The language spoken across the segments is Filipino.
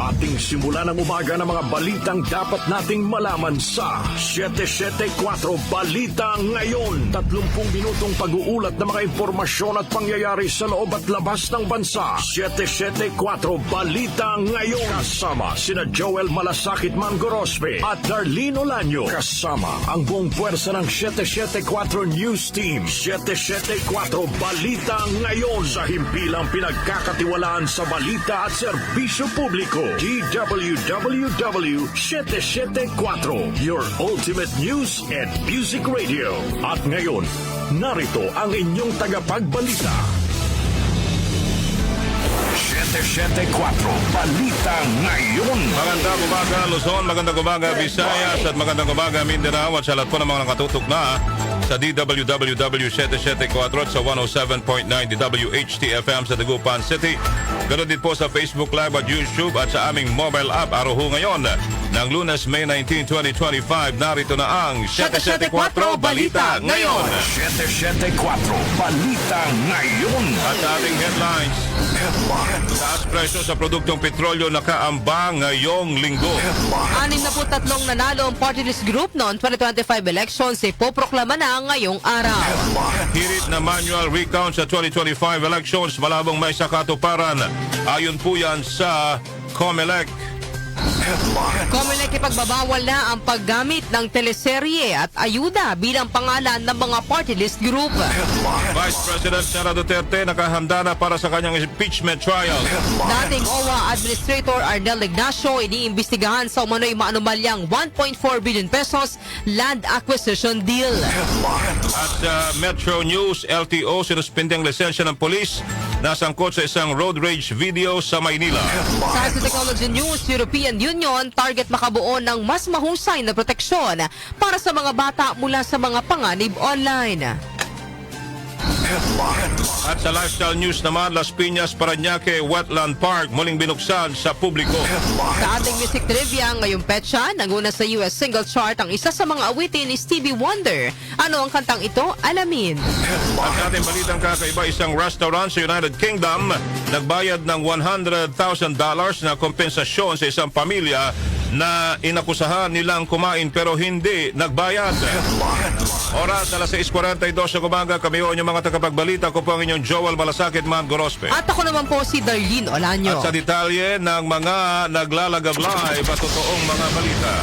Ating simulan ng umaga ng mga balitang dapat nating malaman sa 774 Balita Ngayon. 30 minutong pag-uulat ng mga impormasyon at pangyayari sa loob at labas ng bansa. 774 Balita Ngayon. Kasama sina Joel Malasakit Mangorospe at Darlene Olanyo. Kasama ang buong puwersa ng 774 News Team. 774 Balita Ngayon. Sa himpilang pinagkakatiwalaan sa balita at serbisyo publiko. DWWW 774, your ultimate news and music radio. At ngayon, narito ang inyong tagapagbalita. 774 Balita Ngayon. Magandang umaga Luzon, magandang umaga Visayas at magandang umaga Mindanao at sa lahat po ng mga nakatutok na sa DWWW 774 at sa 107.9 DWHT-FM sa Dagupan City. Ganoon din po sa Facebook Live at YouTube at sa aming mobile app. Araw ho ngayon ng Lunes, May 19, 2025. Narito na ang 774 Balita Ngayon. 774 Balita Ngayon. At sa ating headlines, taas presyo sa produktong petrolyo nakaambang ngayong linggo. 63 nanalo ang party list group noong 2025 elections ipoproklama na ngayong araw. Hirit na manual recount sa 2025 elections malabong may sakatuparan. Ayon po yan sa COMELEC. COMELEC ipagbabawal na ang paggamit ng teleserye at ayuda bilang pangalan ng mga party list group. Vice President Sara Duterte nakahanda na para sa kanyang impeachment trial. Dating OWA Administrator Arnel Ignacio iniimbestigahan sa umano'y maanumalyang 1.4 billion pesos land acquisition deal. At sa Metro News, LTO sinuspindeng lisensya ng polis na sangkot sa isang road rage video sa Maynila. Sa Technology News, European Union target makabuo ng mas mahusay na proteksyon para sa mga bata mula sa mga panganib online. At sa Lifestyle News naman, Las Piñas, Parañaque Wetland Park muling binuksan sa publiko. Sa ating music trivia ngayong petsa, nanguna sa US single chart ang isa sa mga awitin ni Stevie Wonder. Ano ang kantang ito? Alamin. At sa ating balitang kakaiba, isang restaurant sa United Kingdom nagbayad ng $100,000 na kompensasyon sa isang pamilya na inakusahan nilang kumain pero hindi nagbayad. Oras alas 6:42 sa umaga, kami ho inyong mga tagapagbalita. Ko po ang inyong Joel Malasakit Mangorospe. At ako naman po si Darlene Olanyo. At sa detalye ng mga naglalagablay patotoong mga balita.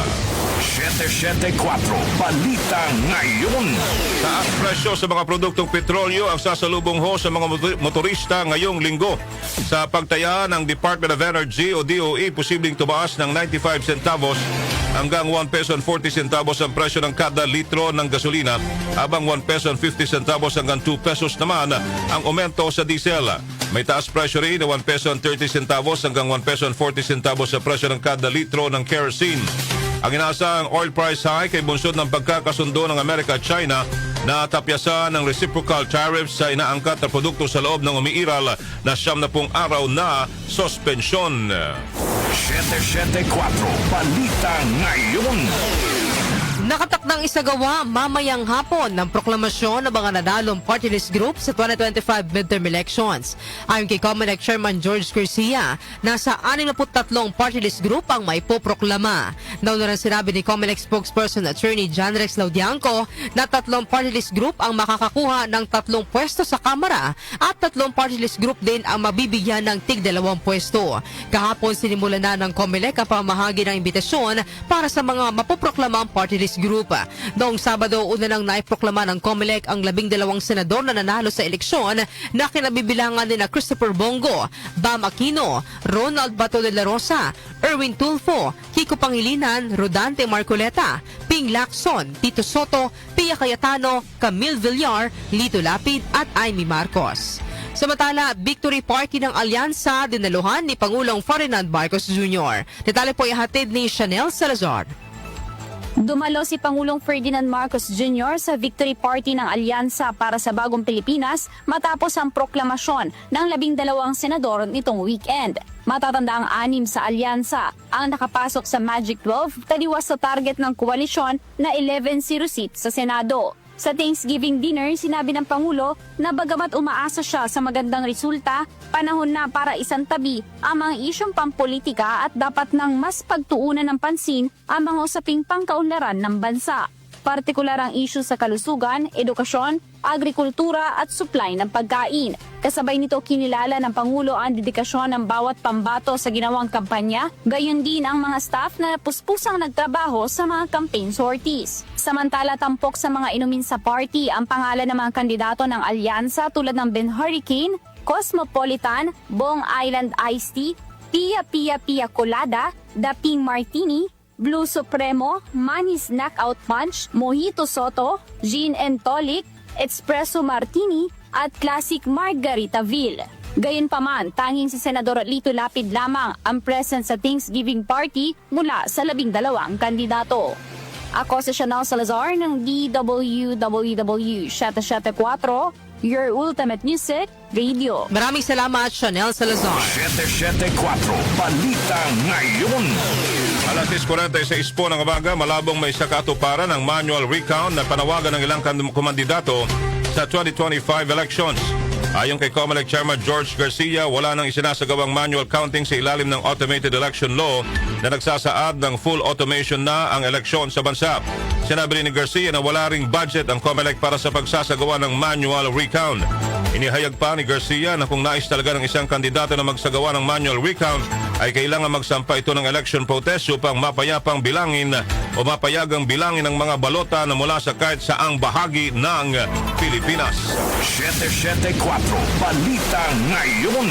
774 Balita Ngayon. Taas presyo sa mga produktong petrolyo ang sasalubong ho sa mga motorista ngayong linggo. Sa pagtaya ng Department of Energy o DOE, posibleng tumaas ng 95 centavos hanggang 1 peso and 40 centavos ang presyo ng kada litro ng gasolina, habang 1 peso and 50 centavos hanggang 2 pesos naman ang aumento sa diesel. May taas presyo rin na 1 peso and 30 centavos hanggang 1 peso and 40 centavos sa presyo ng kada litro ng kerosene. Ang inaasahang oil price hike ay bunsod ng pagkakasundo ng Amerika at China na tapyasan ng reciprocal tariffs sa inaangkat na produkto sa loob ng umiiral na 70 araw na sospensyon. 774 Balita Ngayon. Nakatakdang isagawa mamayang hapon ng proklamasyon ng mga nanalong party list group sa 2025 midterm elections. Ayon kay COMELEC Chairman George Garcia, nasa 63 party list group ang may poproklama. Nauna rin sinabi ni COMELEC spokesperson Attorney John Rex Laudianco na 3 party list group ang makakakuha ng 3 pwesto sa Kamara at 3 party list group din ang mabibigyan ng tig-2 pwesto. Kahapon sinimulan na ng COMELEC ang pamahagi ng imbitasyon para sa mga mapoproklamang party list group. Noong Sabado, una nang naiproklama ng COMELEC ang 12 senador na nanalo sa eleksyon na kinabibilangan ni na Christopher Bongo, Bam Aquino, Ronald Bato de la Rosa, Erwin Tulfo, Kiko Pangilinan, Rodante Marcoleta, Ping Lacson, Tito Soto, Pia Cayetano, Camille Villar, Lito Lapid at Amy Marcos. Samantala, Victory Party ng Alyansa dinaluhan ni Pangulong Ferdinand Marcos Jr. Detalye po ihatid ni Chanel Salazar. Dumalo si Pangulong Ferdinand Marcos Jr. sa Victory Party ng Alyansa para sa Bagong Pilipinas matapos ang proklamasyon ng 12 senador nitong weekend. Matatanda ang 6 sa Alyansa ang nakapasok sa Magic 12 taliwas sa target ng koalisyon na 11 zero seats sa Senado. Sa Thanksgiving dinner, sinabi ng Pangulo na bagamat umaasa siya sa magandang resulta, panahon na para isantabi ang mga isyong pampolitika at dapat nang mas pagtuunan ng pansin ang mga usaping pangkaunlaran ng bansa. Partikular ang isyu sa kalusugan, edukasyon, agrikultura at supply ng pagkain. Kasabay nito kinilala ng Pangulo ang dedikasyon ng bawat pambato sa ginawang kampanya, gayon din ang mga staff na puspusang nagtrabaho sa mga campaign sorties. Samantala tampok sa mga inumin sa party ang pangalan ng mga kandidato ng alyansa tulad ng Ben Hurricane, Cosmopolitan, Bong Island Iced Tea, Pia Pia Pia Colada, The Pink Martini, Blue Supremo, Manis Knockout Punch, Mojito Soto, Gin and Tonic, Espresso Martini at Classic Margaritaville. Gayunpaman, tanging si Senador Lito Lapid lamang ang present sa Thanksgiving party mula sa 12 kandidato. Ako si Chanel Salazar ng DWWW 774, Your Ultimate Music Radio. Maraming salamat, Chanel Salazar. 774 Balita Ngayon. Alas 6:46 po ng umaga, malabong may sakatuparan ng manual recount na panawagan ng ilang kumandidato sa 2025 elections. Ayon kay COMELEC Chairman George Garcia, wala nang isinasagawang manual counting sa ilalim ng automated election law na nagsasaad ng full automation na ang eleksyon sa bansa. Sinabi ni Garcia na wala ring budget ang COMELEC para sa pagsasagawa ng manual recount. Inihayag pa ni Garcia na kung nais talaga ng isang kandidato na magsagawa ng manual recount ay kailangan magsampa ito ng election protest upang mapayapang bilangin o mapayagang bilangin ng mga balota na mula sa kahit saang bahagi ng Pilipinas. 774 Balita Ngayon.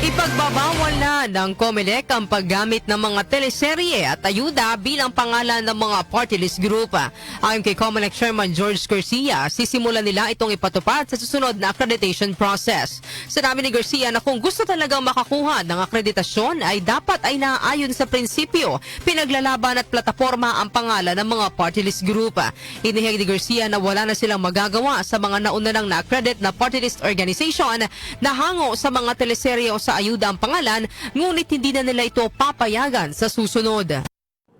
Ipagbabawal na ng COMELEC ang paggamit ng mga teleserye at ayuda bilang pangalan ng mga party list group. Ayon kay COMELEC Chairman George Garcia, sisimulan nila itong ipatupad sa susunod na accreditation process. Sinabi ni Garcia na kung gusto talagang makakuha ng akreditasyon ay dapat ay naaayon sa prinsipyo, pinaglalaban at plataforma ang pangalan ng mga party list group. Inihayag ni Garcia na wala na silang magagawa sa mga nauna nang na-accredit na party list organization na hango sa mga teleserye o sa ayuda ang pangalan, ngunit hindi na nila ito papayagan sa susunod.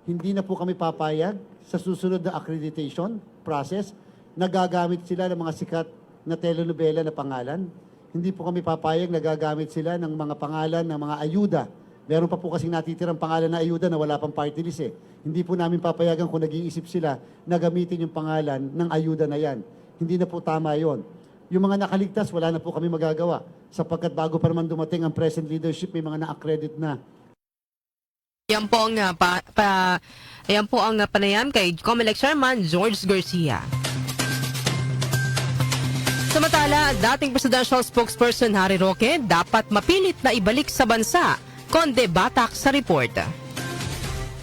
Hindi na po kami papayag sa susunod na accreditation process na gagamit sila ng mga sikat na telenovela na pangalan. Hindi po kami papayag na gagamit sila ng mga pangalan ng mga ayuda. Meron pa po kasing natitirang pangalan na ayuda na wala pang party list eh. Hindi po namin papayagan kung nag-iisip sila na gamitin yung pangalan ng ayuda na yan. Hindi na po tama yon. Yung mga nakaligtas, wala na po kami magagawa. Sapagkat bago pa naman dumating ang present leadership, may mga na-accredit na. Yan po ang, yan po ang panayam kay COMELEC Chairman George Garcia. Samantala, dating presidential spokesperson Harry Roque dapat mapilit na ibalik sa bansa. Conde Batak sa report.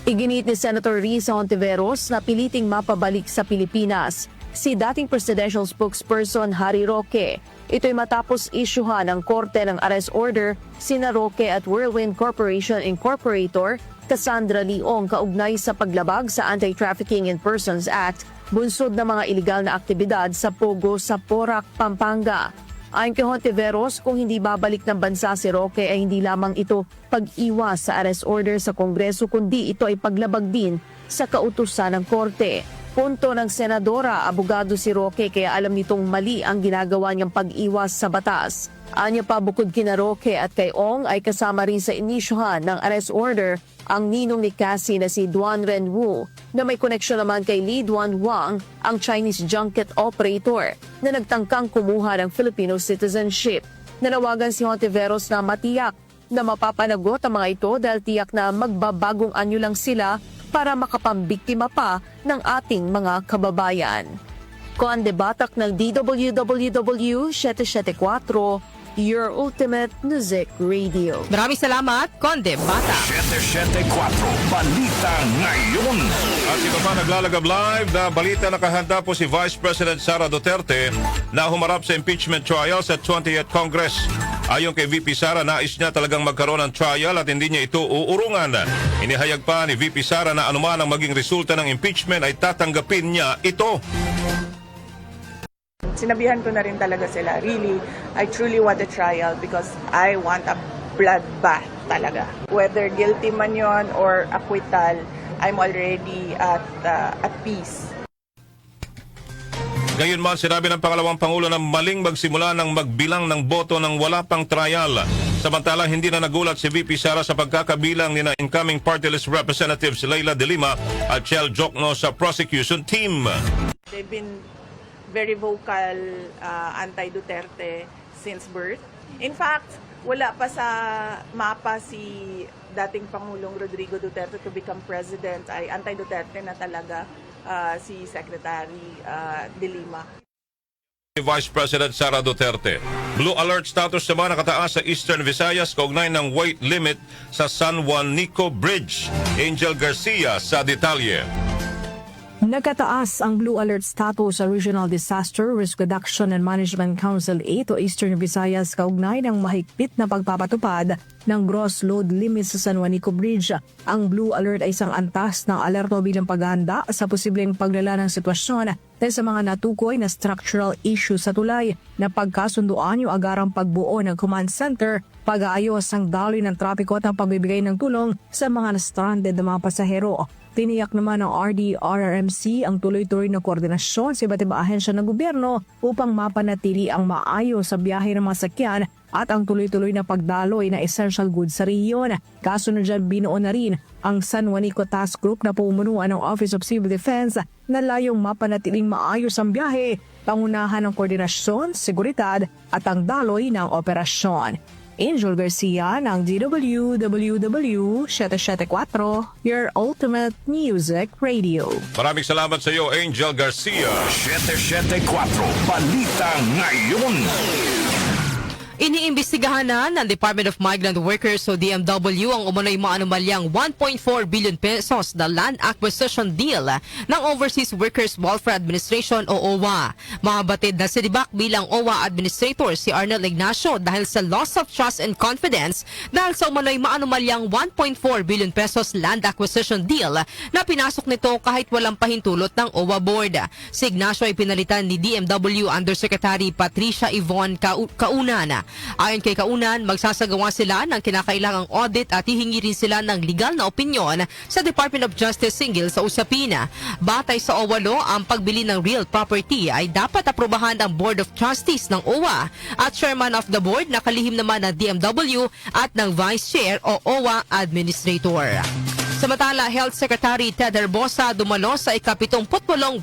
Iginit ni Senator Risa Hontiveros na piliting mapabalik sa Pilipinas si dating presidential spokesperson Harry Roque. Ito'y matapos isyuhan ng korte ng arrest order sina Roque at Whirlwind Corporation Incorporator, Cassandra Leong kaugnay sa paglabag sa Anti-Trafficking in Persons Act, bunsod ng mga ilegal na aktibidad sa Pogo sa Porac, Pampanga. Ayon kay Hontiveros, kung hindi babalik ng bansa si Roque ay hindi lamang ito pag-iwas sa arrest order sa Kongreso kundi ito ay paglabag din sa kautusan ng korte. Punto ng senadora, abogado si Roque kaya alam nitong mali ang ginagawa niyang pag-iwas sa batas. Anya pa bukod kina Roque at kay Ong ay kasama rin sa inisyuhan ng arrest order ang ninong ni Cassie na si Duan Renwu na may koneksyon naman kay Li Duan Wang, ang Chinese junket operator na nagtangkang kumuha ng Filipino citizenship. Nanawagan si Hontiveros na matiyak na mapapanagot ang mga ito dahil tiyak na magbabagong anyo lang sila para makapambiktima pa ng ating mga kababayan. Conde Batak ng DWWW 774, Your Ultimate Music Radio. Maraming salamat, Conde Batak. 774 Balita Ngayon. At iba pa naglalagab live na balita, nakahanda po si Vice President Sara Duterte na humarap sa impeachment trial sa 20th Congress. Ayon kay VP Sara, nais niya talagang magkaroon ng trial at hindi niya ito uurungan. Inihayag pa ni VP Sara na anuman ang maging resulta ng impeachment ay tatanggapin niya ito. Sinabihan ko na rin talaga sila, really, I truly want a trial because I want a bloodbath talaga. Whether guilty man yon or acquittal, I'm already at peace. Gayunman, sinabi ng pangalawang Pangulo na maling magsimula ng magbilang ng boto ng wala pang trial. Samantalang hindi na nagulat si VP Sara sa pagkakabilang ni na incoming party list representatives Leila De Lima at Chel Jokno sa prosecution team. They've been very vocal anti-Duterte since birth. In fact, wala pa sa mapa si dating Pangulong Rodrigo Duterte to become president, ay anti-Duterte na talaga si Secretary De Lima. Vice President Sara Duterte. Blue alert status naman nakataas sa Eastern Visayas kaugnay ng weight limit sa San Juanico Bridge. Angel Garcia sa detalye. Nakataas ang Blue Alert status sa Regional Disaster Risk Reduction and Management Council 8 o Eastern Visayas kaugnay ng mahigpit na pagpapatupad ng gross load limit sa San Juanico Bridge. Ang Blue Alert ay isang antas ng alerto bilang paghahanda sa posibleng paglala ng sitwasyon dahil sa mga natukoy na structural issue sa tulay na pagkasunduan yung agarang pagbuo ng command center, pag-aayos ng daloy ng trapiko at ang pagbibigay ng tulong sa mga stranded na mga pasahero. Tiniyak naman ng RDRRMC ang tuloy-tuloy na koordinasyon sa iba't ibang ahensya ng gobyerno upang mapanatili ang maayos sa biyahe ng mga sakyan at ang tuloy-tuloy na pagdaloy na essential goods sa rehiyon. Kasunod dyan, binuo na rin ang San Juanico Task Group na pumunuan ng Office of Civil Defense na layong mapanatiling maayos ang biyahe, pangunahan ng koordinasyon, seguridad at ang daloy ng operasyon. Angel Garcia ng DWWW 774, your ultimate music radio. Maraming salamat sa iyo, Angel Garcia. 774 Balita Ngayon. Iniimbestigahan na ng Department of Migrant Workers o DMW ang umano'y maanumalyang 1.4 billion pesos na land acquisition deal ng Overseas Workers Welfare Administration o OWA. Mahabatid na sinibak bilang OWA Administrator si Arnel Ignacio dahil sa loss of trust and confidence dahil sa umano'y maanumalyang 1.4 billion pesos land acquisition deal na pinasok nito kahit walang pahintulot ng OWA Board. Si Ignacio ay pinalitan ni DMW Undersecretary Patricia Yvonne Kaunan. Ayon kay Kaunan, magsasagawa sila ng kinakailangang audit at hihingi rin sila ng legal na opinyon sa Department of Justice hinggil sa usapin. Batay sa OWA law, ang pagbili ng real property ay dapat aprobahan ng Board of Trustees ng OWA at Chairman of the Board na kalihim naman ng DMW at ng Vice Chair o OWA Administrator. Samantala, Health Secretary Ted Herbosa dumalo sa ika-78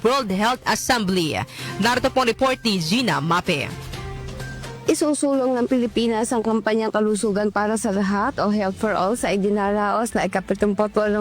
World Health Assembly. Narito pong report ni Gina Mape. Isusulong ng Pilipinas ang kampanyang kalusugan para sa lahat o Health for All sa idinaraos na ika-78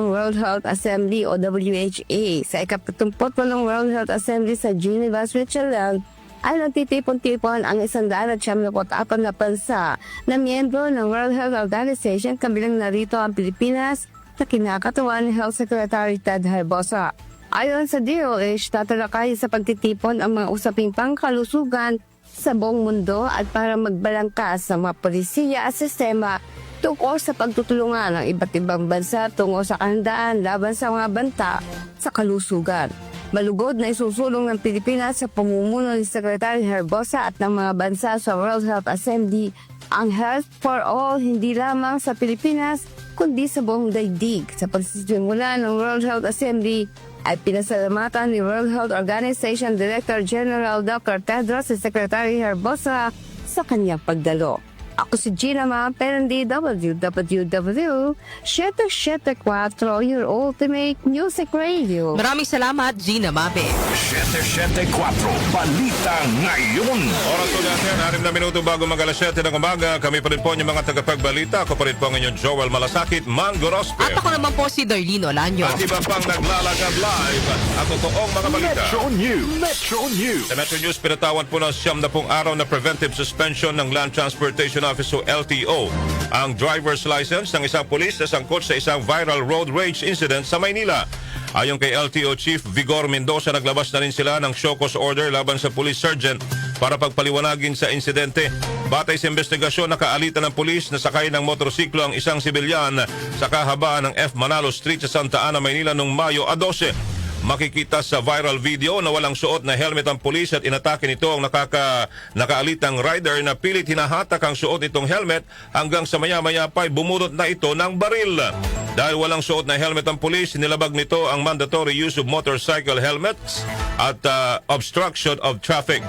World Health Assembly o WHA. Sa ika-78 World Health Assembly sa Geneva, Switzerland, ay nagtitipon-tipon ang 174 na bansa na miyembro ng World Health Organization, kabilang narito ang Pilipinas na kinakatuwa ni Health Secretary Ted Herbosa. Ayon sa DOH, tatalakay sa pagtitipon ang mga usaping pangkalusugan sa buong mundo at para magbalangkas sa mga polisiya at sistema tungkol sa pagtutulungan ng iba't ibang bansa tungo sa kahandaan laban sa mga banta sa kalusugan. Malugod na isusulong ng Pilipinas sa pamumuno ni Secretary Herbosa at ng mga bansa sa World Health Assembly ang Health for All hindi lamang sa Pilipinas kundi sa buong daigdig. Sa pagsisimula ng World Health Assembly ay pinasalamatan ni World Health Organization Director General Dr. Tedros si Secretary Herbosa sa kanyang pagdalo. Ako si Gina Mape ng DWWW 774, your ultimate music radio. Maraming salamat, Gina Mape. 774 Balita Ngayon. Oras po natin, 6 na minuto bago mag-alas 7 ng umaga. Kami pa rin po yung mga tagapagbalita. Ako pa rin po ang inyong Joel Malasakit, Mango Rospe. At ako naman po si Darlene Olanyo. At iba pang naglalagad live at totoong mga balita. Metro News. Sa Metro News, pinatawan po ng 70 araw na preventive suspension ng Land Transportation Office o LTO ang driver's license ng isang pulis na sangkot sa isang viral road rage incident sa Maynila. Ayon kay LTO Chief Vigor Mendoza, naglabas na rin sila ng show cause order laban sa police sergeant para pagpaliwanagin sa insidente. Batay sa investigasyon, nakaalitan ng pulis na sakay ng motorsiklo ang isang sibilyan sa kahabaan ng F. Manalo Street sa Santa Ana, Maynila noong Mayo 12. Makikita sa viral video na walang suot na helmet ang pulis at inatake nito ang nakaalitang rider na pilit hinahatak ang suot itong helmet hanggang sa maya-maya pa'y bumulot na ito ng baril. Dahil walang suot na helmet ang pulis, nilabag nito ang mandatory use of motorcycle helmets at obstruction of traffic.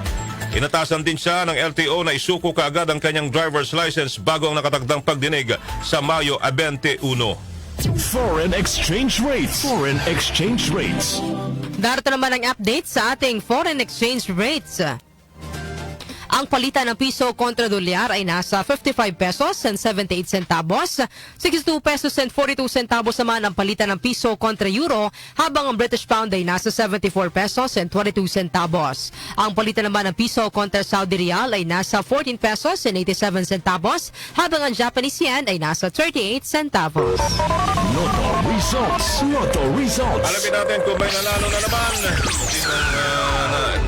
Inatasan din siya ng LTO na isuko kaagad ang kanyang driver's license bago ang nakatagdang pagdinig sa Mayo 21. Foreign exchange rates. Foreign exchange rates. Darito naman ang update sa ating foreign exchange rates. Ang palitan ng piso kontra dolyar ay nasa 55 pesos and 78 centavos, 62 pesos and 42 centavos naman ang palitan ng piso kontra euro, habang ang British pound ay nasa 74 pesos and 22 centavos. Ang palitan naman ng piso kontra Saudi Riyal ay nasa 14 pesos and 87 centavos, habang ang Japanese yen ay nasa 38 centavos. Lotto results. Lotto results. Alamin natin kung may nanalo na naman.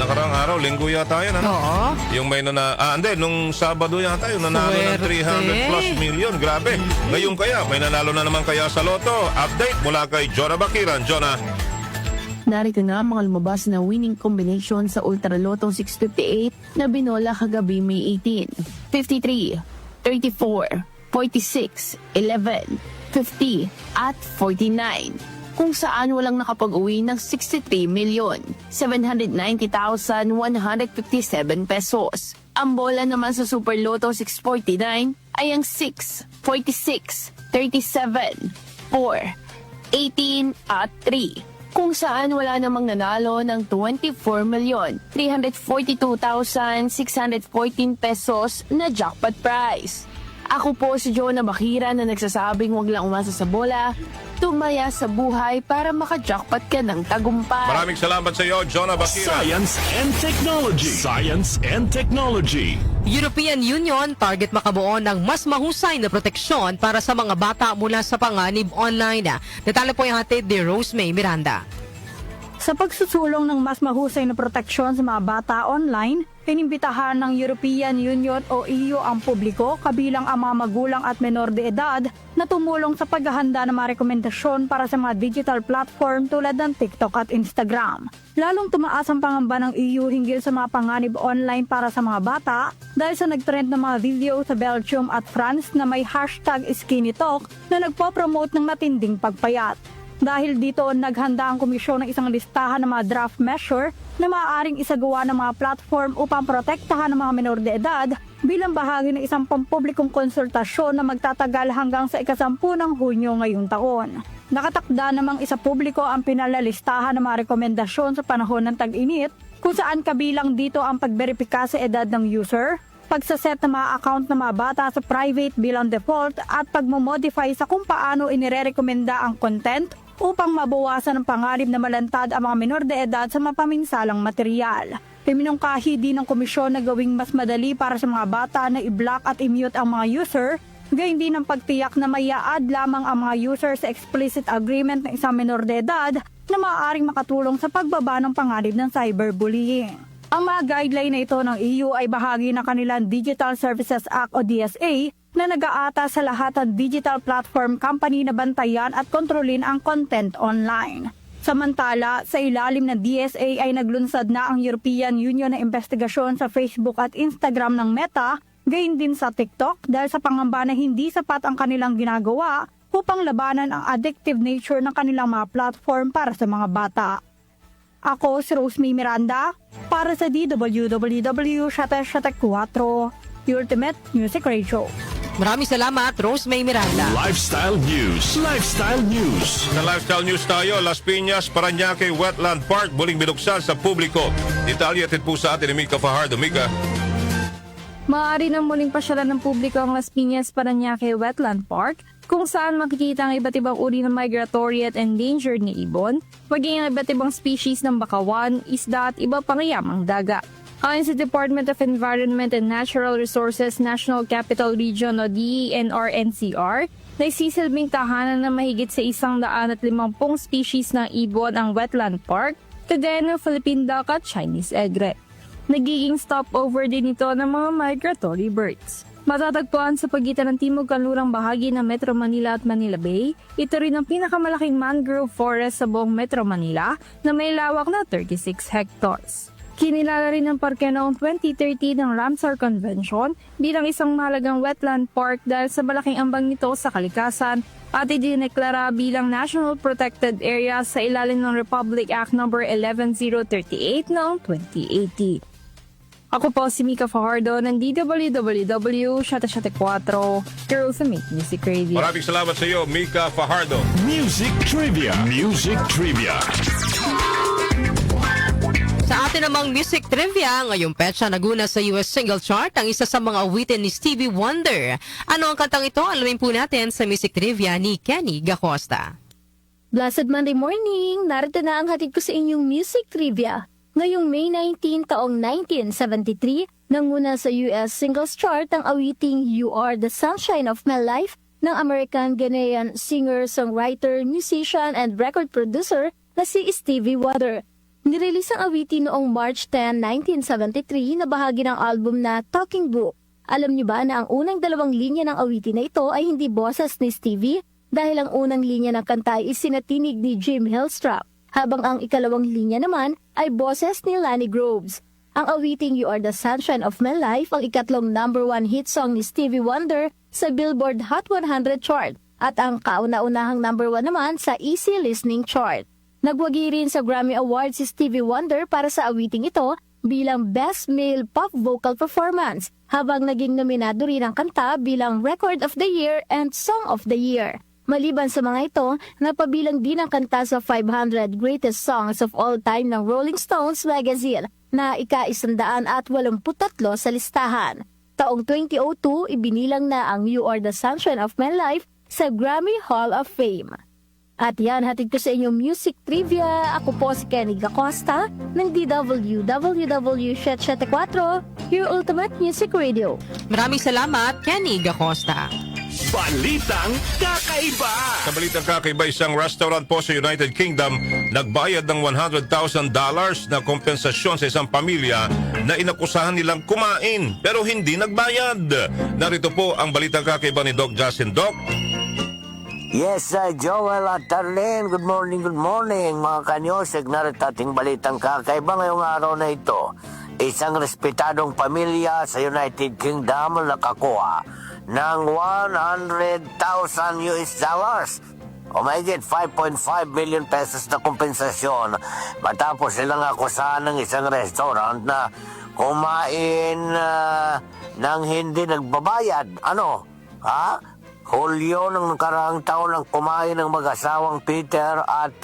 Nakarang araw, linggo yata yun. Oo. Yung may nung Sabado yata yung nanalo ng 300 plus million. Grabe. Ngayon kaya, may nanalo na naman kaya sa Lotto. Update mula kay Jonah Bakiran. Jonah. Narito na ang mga lumabas na winning combination sa Ultra Lotto 658 na binola kagabi May 18. 53, 34, 46, 11, 50 at 49. Kung saan walang nakapag-uwi ng 63,790,157 pesos. Ang bola naman sa Super Lotto 649 ay ang 6, 46, 37, 4, 18 at 3. Kung saan wala namang nanalo ng 24,342,614 pesos na jackpot prize. Ako po si Jonah Bakiran na nagsasabing wag lang umasa sa bola, tumaya sa buhay para maka-jackpot ka ng tagumpay. Maraming salamat sa iyo, Jonah Bakiran. Science and technology. Science and technology. European Union target makabuo ng mas mahusay na proteksyon para sa mga bata mula sa panganib online. Detalye po yung hatid ni Rosemay Miranda. Sa pagsusulong ng mas mahusay na proteksyon sa mga bata online, inimbitahan ng European Union o EU ang publiko kabilang ang mga magulang at menor de edad na tumulong sa paghahanda ng mga rekomendasyon para sa mga digital platform tulad ng TikTok at Instagram. Lalong tumaas ang pangamba ng EU hinggil sa mga panganib online para sa mga bata dahil sa nagtrend ng mga video sa Belgium at France na may hashtag #SkinnyTalk na nagpo-promote ng matinding pagpayat. Dahil dito, naghanda ang komisyon ng isang listahan ng mga draft measure na maaaring isagawa ng mga platform upang protektahan ng mga menor de edad bilang bahagi ng isang pampublikong konsultasyon na magtatagal hanggang sa 10 ng Hunyo ngayong taon. Nakatakda namang isa publiko ang pinalalistahan ng mga rekomendasyon sa panahon ng tag-init, kung saan kabilang dito ang pagberipika sa edad ng user, pagsaset ng mga account ng mga bata sa private bilang default at pagmamodify sa kung paano inirerekomenda ang content upang mabawasan ang panganib na malantad ang mga menor de edad sa mapaminsalang material. Piminungkahi din ng komisyon na gawing mas madali para sa mga bata na i-block at i-mute ang mga user, gayon din ang pagtiyak na may i-add lamang ang mga user sa explicit agreement ng isang menor de edad na maaaring makatulong sa pagbaba ng panganib ng cyberbullying. Ang mga guideline na ito ng EU ay bahagi ng kanilang Digital Services Act o DSA na nag-aata sa lahat ng digital platform company na bantayan at kontrolin ang content online. Samantala, sa ilalim ng DSA ay naglunsad na ang European Union na investigasyon sa Facebook at Instagram ng Meta, gayon din sa TikTok dahil sa pangamba na hindi sapat ang kanilang ginagawa upang labanan ang addictive nature ng kanilang mga platform para sa mga bata. Ako si Rosemay Miranda para sa DWWW 774, Ultimate Music Radio. Maraming salamat, Rosemay Miranda. Lifestyle News. Lifestyle News. Sa Lifestyle News tayo, Las Piñas, Parañaque, Wetland Park, muling binuksan sa publiko. Detalye atin po sa atin ni Mika Fajardo. Mika. Maaari nang muling pasyalan ng publiko ang Las Piñas, Parañaque Wetland Park, kung saan makikita ang iba't ibang uri ng migratory at endangered na ibon, maging ang iba't ibang species ng bakawan, isda at iba pang yamang dagat. Ayon sa Department of Environment and Natural Resources National Capital Region o DENR-NCR, nagsisilbing tahanan na mahigit sa 150 species ng ibon ang Wetland Park, kagaya ng Philippine duck at Chinese egret. Nagiging stopover din ito ng mga migratory birds. Matatagpuan sa pagitan ng timog-kanlurang bahagi ng Metro Manila at Manila Bay, ito rin ang pinakamalaking mangrove forest sa buong Metro Manila na may lawak na 36 hectares. Kinilala rin ng parke noong 2013 ng Ramsar Convention bilang isang mahalagang wetland park dahil sa malaking ambang nito sa kalikasan at idineklara bilang National Protected Area sa ilalim ng Republic Act No. 11038 noong 2018. Ako po si Mika Fajardo ng DWWW 774, Girl sa Make Music Radio. Maraming salamat sa iyo, Mika Fajardo. Music Trivia. Music Trivia. Sa atin namang music trivia, ngayong petsa naguna sa US single chart ang isa sa mga awitin ni Stevie Wonder. Ano ang kantang ito? Alamin po natin sa music trivia ni Kenny Gacosta. Blessed Monday morning! Narito na ang hatid ko sa inyong music trivia. Ngayong May 19 taong 1973, nanguna sa US singles chart ang awiting You Are the Sunshine of My Life ng American-Ghanaian singer, songwriter, musician, and record producer na si Stevie Wonder. Nirelease ang awitin noong March 10, 1973 na bahagi ng album na Talking Book. Alam niyo ba na ang unang dalawang linya ng awitin na ito ay hindi boses ni Stevie dahil ang unang linya ng kanta ay isinatinig ni Jim Hillstrap, habang ang ikalawang linya naman ay boses ni Lanny Groves. Ang awiting You Are the Sunshine of My Life ang ikatlong #1 hit song ni Stevie Wonder sa Billboard Hot 100 chart at ang kauna-unahang #1 naman sa Easy Listening chart. Nagwagi rin sa Grammy Awards si Stevie Wonder para sa awiting ito bilang Best Male Pop Vocal Performance, habang naging nominado rin ang kanta bilang Record of the Year and Song of the Year. Maliban sa mga ito, napabilang din ang kanta sa 500 Greatest Songs of All Time ng Rolling Stones magazine na ika-183 sa listahan. Taong 2002, ibinilang na ang You Are the Sunshine of My Life sa Grammy Hall of Fame. At yan, hatid ko sa inyong music trivia. Ako po si Kenny Gacosta ng DWWW 774, your ultimate music radio. Maraming salamat, Kenny Gacosta. Balitang Kakaiba. Sa balitang kakaiba, isang restaurant po sa United Kingdom nagbayad ng $100,000 na kompensasyon sa isang pamilya na inakusahan nilang kumain pero hindi nagbayad. Narito po ang balitang kakaiba ni Doc Justin. Doc? Yes, Joel at Darlene. Good morning, mga kanyosig. Narito ating balitang kakaiba ngayong araw na ito. Isang respetadong pamilya sa United Kingdom nakakuha ng $100,000 o mahigit 5.5 million pesos na kompensasyon matapos silang akusahan ng isang restaurant na kumain ng hindi nagbabayad. Hulyo ng nakaraang taon ang kumain ng mag-asawang Peter at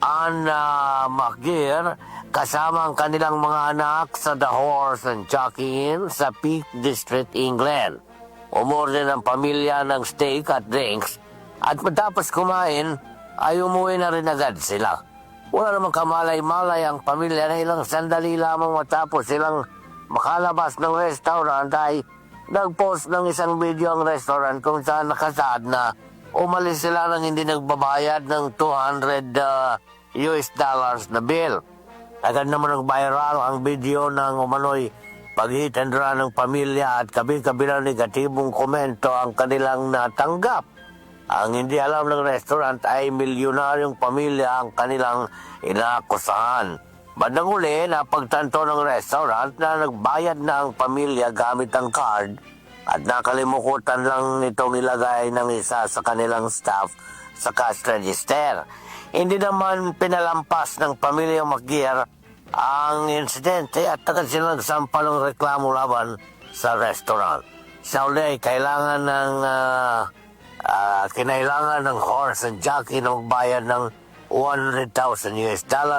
Anna McGeer kasama ang kanilang mga anak sa The Horse and Jockey Inn sa Peak District, England. Umorder ng pamilya ng steak at drinks at matapos kumain ay umuwi na rin agad sila. Wala namang kamalay-malay ang pamilya na ilang sandali lamang matapos silang makalabas ng restaurant ay nag-post ng isang video ang restaurant kung saan nakasaad na umalis sila nang hindi nagbabayad ng $200 na bill. Agad naman nag-viral ang video ng umano'y paghitandra ng pamilya at kabi-kabilang negatibong komento ang kanilang natanggap. Ang hindi alam ng restaurant ay milyonaryong pamilya ang kanilang inaakusahan. Bandang huli, napagtanto ng restaurant na nagbayad na ang pamilya gamit ang card at nakalimutan lang nitong ilagay ng isa sa kanilang staff sa cash register. Hindi naman pinalampas ng pamilya McGeer ang insidente at agad sila nagsampa ng reklamo laban sa restaurant. Sa uli, kailangan ng Horse and Jockey na magbayad ng $100,000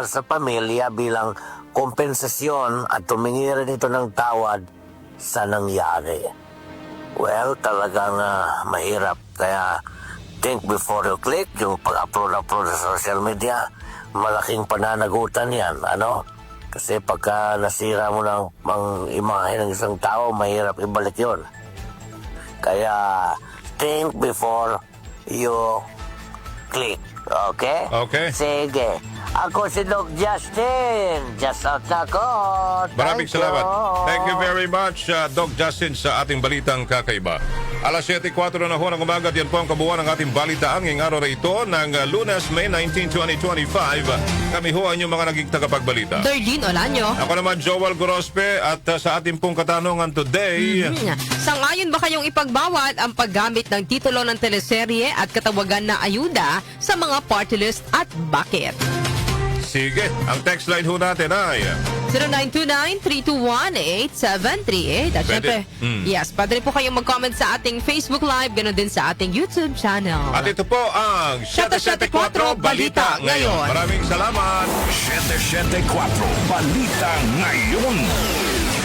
sa pamilya bilang kompensasyon at tumingi rin ito ng tawad sa nangyari. Well, talagang mahirap. Kaya think before you click, yung pag-upload sa social media, malaking pananagutan yan, Kasi pagka nasira mo ng imahe ng isang tao, mahirap ibalik yun. Kaya think before you click. Okay? Okay. Sige. Ako si Doc Justin. Just out na ako. Maraming salamat. Thank you very much, Doc Justin, sa ating balitang kakaiba. Alas 7:04 na ho ng umaga at yan po ang kabuuan ng ating balitaan ngayong araw na ito ng Lunes, May 19, 2025. Kami ho ang inyong mga naging tagapagbalita. Darlene Olanyo. Ako naman, Joel Gorospe, at sa ating pong katanungan today, Sangayon ba kayong ipagbawal ang paggamit ng titulo ng teleserye at katawagan na ayuda sa mga party list at bakit? sige, ang text line ho natin ay 0929-321-8738. At syempre, yes, pwede rin po kayong mag-comment sa ating Facebook Live, ganoon din sa ating YouTube channel. At ito po ang 774 Balita Ngayon. Maraming salamat. 774 Balita Ngayon.